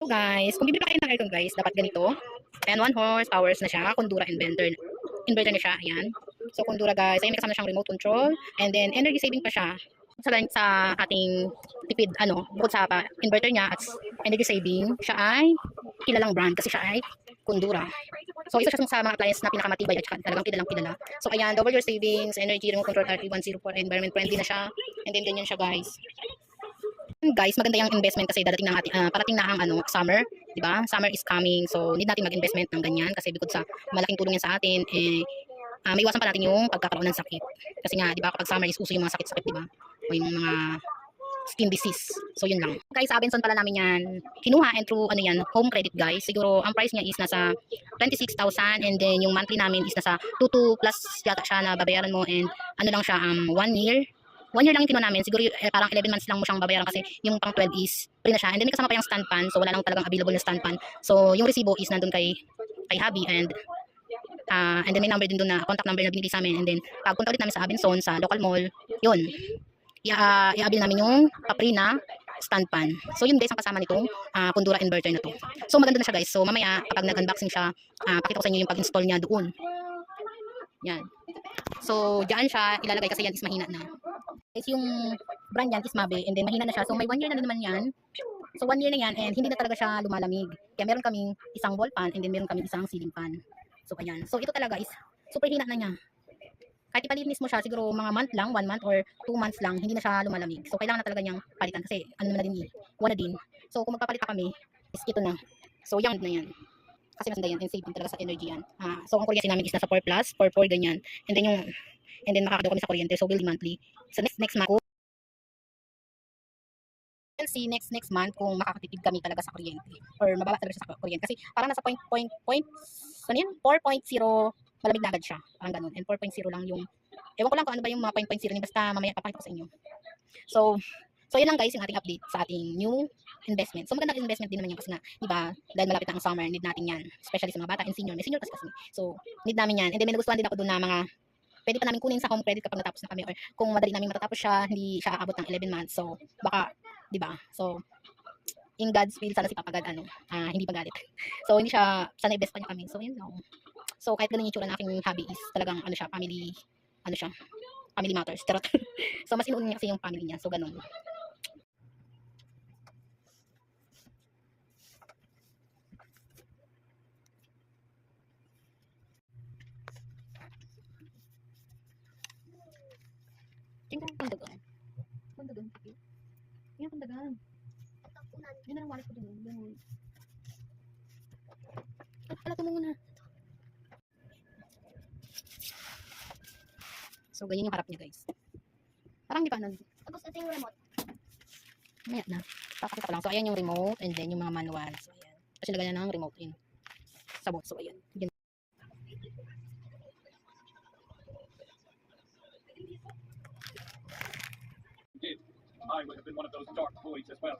So guys, kung bibili pa kayo ng aircon guys, dapat ganito. Ayan, 1 horsepower na siya, Kondura inverter. Inverter na siya, ayan. So Kondura guys, ayan may kasama siyang remote control and then energy saving pa siya. Sa ating tipid bukod sa inverter niya at energy saving, siya ay kilalang brand kasi siya ay Kondura. So isa siya sa mga appliance na pinakamatibay at saka talagang kilalang kilala. So ayan, double your savings, energy remote control RT104, environment friendly na siya. And then ganyan siya guys. Guys, maganda yung investment kasi dadating na parating na ang summer, 'di ba? Summer is coming. So need natin mag-investment ng ganyan kasi bukod sa malaking tulong yan sa atin may iwasan pa natin yung pagkakaroon ng sakit. Kasi nga, 'di ba, kapag summer is uso yung mga sakit-sakit, 'di ba? O yung mga skin disease. So yun lang. Guys, sa Abenson pala namin yan kinuha and through home credit guys. Siguro ang price niya is nasa 26,000 and then yung monthly namin is nasa 22 plus yata siya na babayaran mo and lang siya 1 year. 1 year lang yung kinuha namin. Siguro parang 11 months lang mo siyang babayaran kasi yung pang 12 is free na siya. And then may kasama pa yung stand pan. So wala lang talagang available na stand pan. So yung resibo is nandun kay Habi and then may number din doon na contact number na binigay sa amin. And then pagpunta ulit namin sa Abenson sa local mall, yun. I-abil namin yung papri na stand pan. So yun guys ang kasama nitong Kondura inverter na to. So maganda na siya guys. So mamaya kapag nag-unboxing siya, pakita ko sa inyo yung pag-install niya doon. Yan. So diyan siya ilalagay kasi yan is mahina na. Guys, yung brand yan is Mabe and then mahina na siya. So may 1 year na naman yan. So 1 year na yan and hindi na talaga siya lumalamig. Kaya meron kaming isang wall fan and then meron kaming isang ceiling fan. So ayan. So ito talaga is super hina na niya. Kahit ipalinis mo siya siguro mga month lang, 1 month or 2 months lang, hindi na siya lumalamig. So kailangan na talaga niyang palitan kasi naman na din wala din. So kung magpapalit pa kami, is ito na. So young na yan. Kasi mas yan and saving talaga sa energy yan. So ang kuryente namin is nasa 4 plus, 4 ganyan. And then makakadaw kami sa kuryente. So billing monthly. So next month we'll see next month kung makakatipid kami talaga sa kuryente or mababa talaga siya sa kuryente kasi parang nasa ano yan? 4.0 malamig na agad siya. Parang ganun. And 4.0 lang yung ewan ko lang kung ano ba yung mga 0.0 niya basta mamaya papakita ko sa inyo. So yun lang guys yung ating update sa ating new investment. So magandang investment din naman yan kasi nga, di ba, dahil malapit na ang summer, need natin yan. Especially sa mga bata and senior. May senior kasi. So need namin yan. And then may nagustuhan din ako doon na mga pwede pa namin kunin sa home credit kapag natapos na kami or kung madali namin matatapos siya, hindi siya aabot ng 11 months. So baka, di ba? So in God's will, sana si Papa God hindi pa galit. So hindi siya, sana i-best pa niya kami. So yun lang. So kahit ganun yung tsura ng aking hobby is talagang family matters. Charot. So mas inuuna niya kasi yung family niya. So ganun. Tingnan ko pandagan. Pandagan. Yan pandagan. Yan na lang wallet ko dun. Ganun. Pala tumungo na. So ganyan yung harap niya guys. Parang di pa tapos ito yung remote. Maya na. Papakita ko lang. So ayan yung remote and then yung mga manual. So ayan. Kasi lagyan na ng remote in. Sabot. So ayan. I would have been one of those dark boys as well.